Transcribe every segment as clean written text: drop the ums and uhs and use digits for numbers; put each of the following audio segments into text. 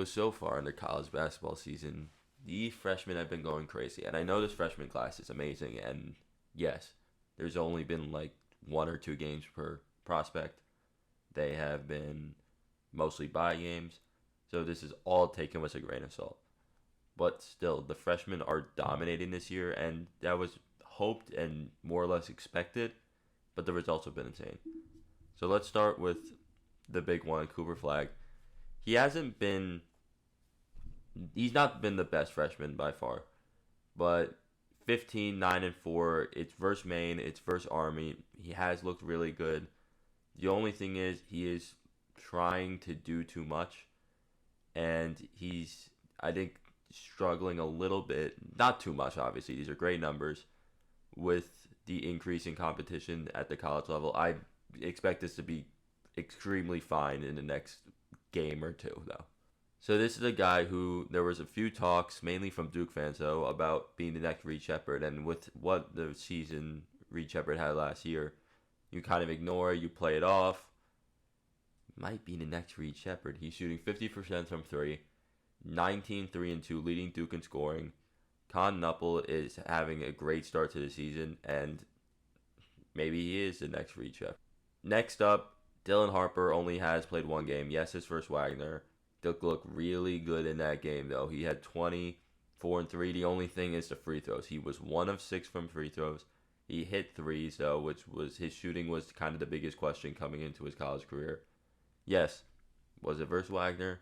So far in the college basketball season, the freshmen have been going crazy. And I know this freshman class is amazing. And yes, there's only been like one or two games per prospect. They have been mostly bye games. So this is all taken with a grain of salt. But still, the freshmen are dominating this year. And that was hoped and more or less expected. But the results have been insane. So let's start with the big one, Cooper Flag. He hasn't been he's not been the best freshman by far, but 15, 9 and 4, it's versus Maine, it's versus Army. He has looked really good. The only thing is he is trying to do too much, and he's, I think, struggling a little bit. Not too much, obviously. These are great numbers with the increase in competition at the college level. I expect this to be extremely fine in the next game or two, though. So this is a guy who there was a few talks, mainly from Duke fans though, about being the next Reed Shepard, and with what the season Reed Shepard had last year, you kind of ignore, you play it off. Might be the next Reed Shepard. He's shooting 50% from three, 19 3 and 2, leading Duke in scoring. Con Knuppel is having a great start to the season, and maybe he is the next Reed Shepard. Next up, Dylan Harper only has played one game. Yes, his first Wagner. Duke looked really good in that game, though. He had 24 and 3. The only thing is the free throws. He was 1 of 6 from free throws. He hit threes, though, which was his shooting was kind of the biggest question coming into his college career. Yes, was it versus Wagner?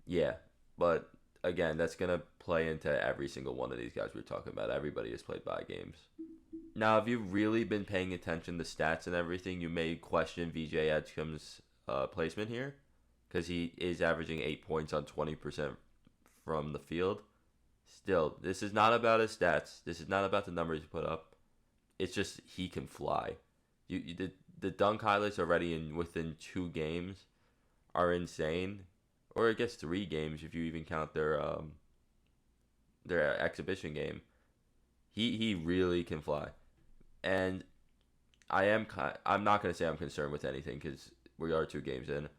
Yeah, but again, that's going to play into every single one of these guys we're talking about. Everybody has played by games. Now, if you've really been paying attention to stats and everything, you may question VJ Edgecombe's placement here because he is averaging 8 points on 20% from the field. Still, this is not about his stats. This is not about the numbers he put up. It's just he can fly. The dunk highlights already in within 2 games are insane, or I guess 3 games if you even count their exhibition game. He really can fly, and I'm not gonna say I'm concerned with anything because we are 2 games in.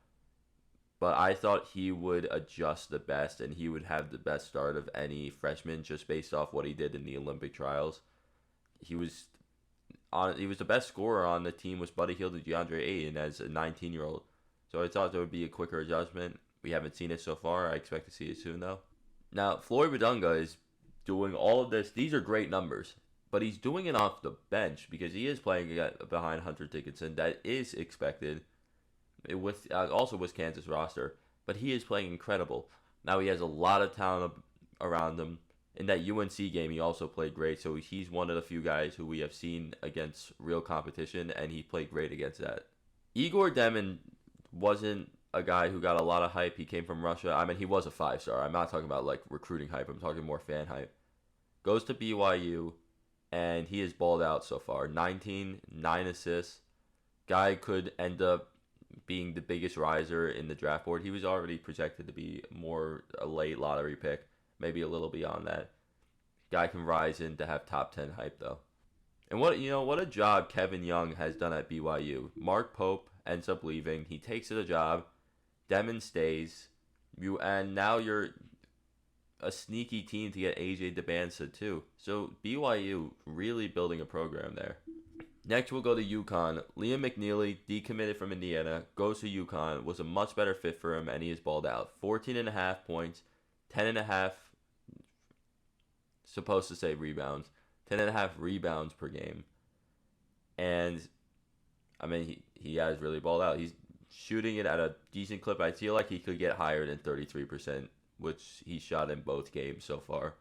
But I thought he would adjust the best and he would have the best start of any freshman just based off what he did in the Olympic trials. He was he was the best scorer on the team was Buddy Hield and DeAndre Ayton as a 19-year-old. So I thought there would be a quicker adjustment. We haven't seen it so far. I expect to see it soon though. Now Floyd Badunga is doing all of this. These are great numbers, but he's doing it off the bench because he is playing behind Hunter Dickinson. That is expected with also with Kansas roster, but he is playing incredible. Now he has a lot of talent around him. In that UNC game, he also played great. So he's one of the few guys who we have seen against real competition, and he played great against that. Igor Demon wasn't a guy who got a lot of hype. He came from Russia. I mean, he was a 5-star. I'm not talking about like recruiting hype. I'm talking more fan hype. Goes to BYU, and he has balled out so far. 19, 9 assists. Guy could end up being the biggest riser in the draft board. He was already projected to be more a late lottery pick, maybe a little beyond that. Guy can rise in to have top 10 hype though. And what a job Kevin Young has done at BYU. Mark Pope ends up leaving. He takes the job. Demon stays. And now you're a sneaky team to get AJ Dybantsa too. So BYU really building a program there. Next, we'll go to UConn. Liam McNeely, decommitted from Indiana, goes to UConn, was a much better fit for him, and he is balled out. 14.5 points, 10.5, supposed to say rebounds, 10.5 rebounds per game. And, I mean, he has really balled out. He's shooting it at a decent clip. I feel like he could get higher than 33%, which he shot in both games so far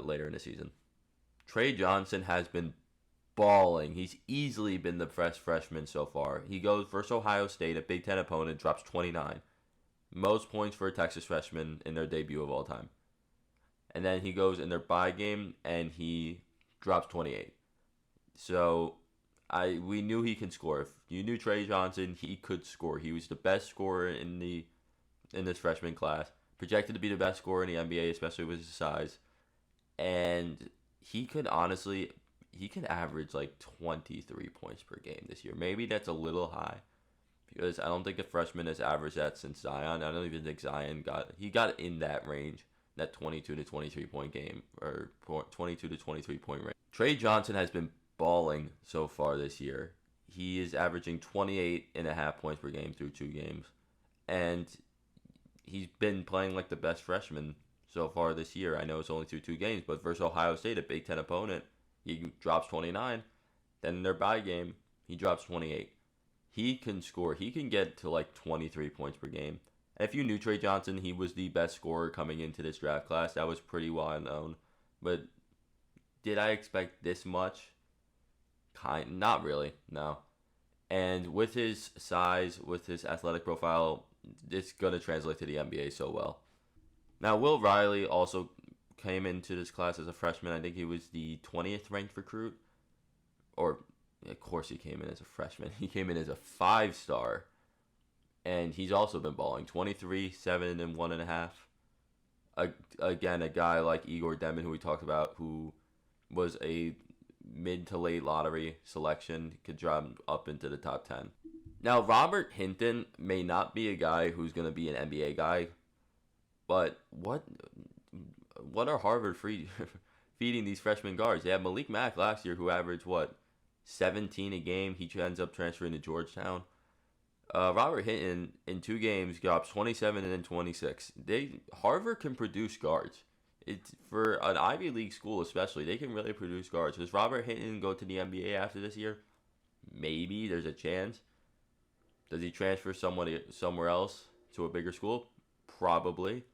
later in the season. Trey Johnson has been balling. He's easily been the best freshman so far. He goes versus Ohio State, a Big Ten opponent, drops 29. Most points for a Texas freshman in their debut of all time. And then he goes in their bye game and he drops 28. So we knew he can score. If you knew Trey Johnson, he could score. He was the best scorer in this freshman class. Projected to be the best scorer in the NBA, especially with his size. And he could average like 23 points per game this year. Maybe that's a little high, because I don't think a freshman has averaged that since Zion. I don't even think Zion got in that range, that 22 to 23 point game, or 22 to 23 point range. Trey Johnson has been balling so far this year. He is averaging 28.5 points per game through 2 games, and he's been playing like the best freshman so far this year. I know it's only through 2 games, but versus Ohio State, a Big Ten opponent, he drops 29. Then in their bye game, he drops 28. He can score. He can get to like 23 points per game. And if you knew Trey Johnson, he was the best scorer coming into this draft class. That was pretty well known. But did I expect this much? Not really, no. And with his size, with his athletic profile, it's going to translate to the NBA so well. Now, Will Riley also came into this class as a freshman. I think he was the 20th ranked recruit. Or, of course, he came in as a freshman. He came in as a 5-star. And he's also been balling 23, 7, and 1.5. Again, a guy like Igor Demon, who we talked about, who was a mid to late lottery selection, could drop up into the top 10. Now, Robert Hinton may not be a guy who's going to be an NBA guy, but what are Harvard feeding these freshman guards? They had Malik Mack last year, who averaged, 17 a game. He ends up transferring to Georgetown. Robert Hinton, in 2 games, drops 27 and then 26. Harvard can produce guards. It's for an Ivy League school, especially. They can really produce guards. Does Robert Hinton go to the NBA after this year? Maybe. There's a chance. Does he transfer somewhere else to a bigger school? Probably.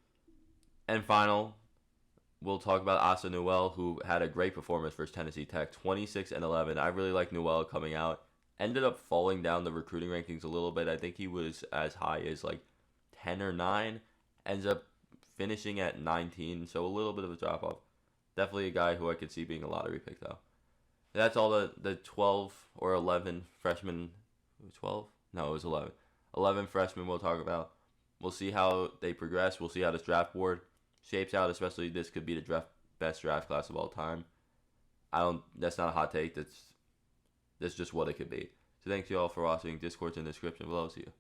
And final, we'll talk about Asa Newell, who had a great performance for Tennessee Tech, 26 and 11. I really like Newell coming out. Ended up falling down the recruiting rankings a little bit. I think he was as high as 10 or 9. Ends up finishing at 19, so a little bit of a drop off. Definitely a guy who I could see being a lottery pick, though. That's all the 12 or 11 freshmen. 12? No, it was 11. 11 freshmen we'll talk about. We'll see how they progress. We'll see how this draft board shapes out, especially this could be the best draft class of all time. That's not a hot take. That's just what it could be. So thanks you all for watching. Discord's in the description below. See you.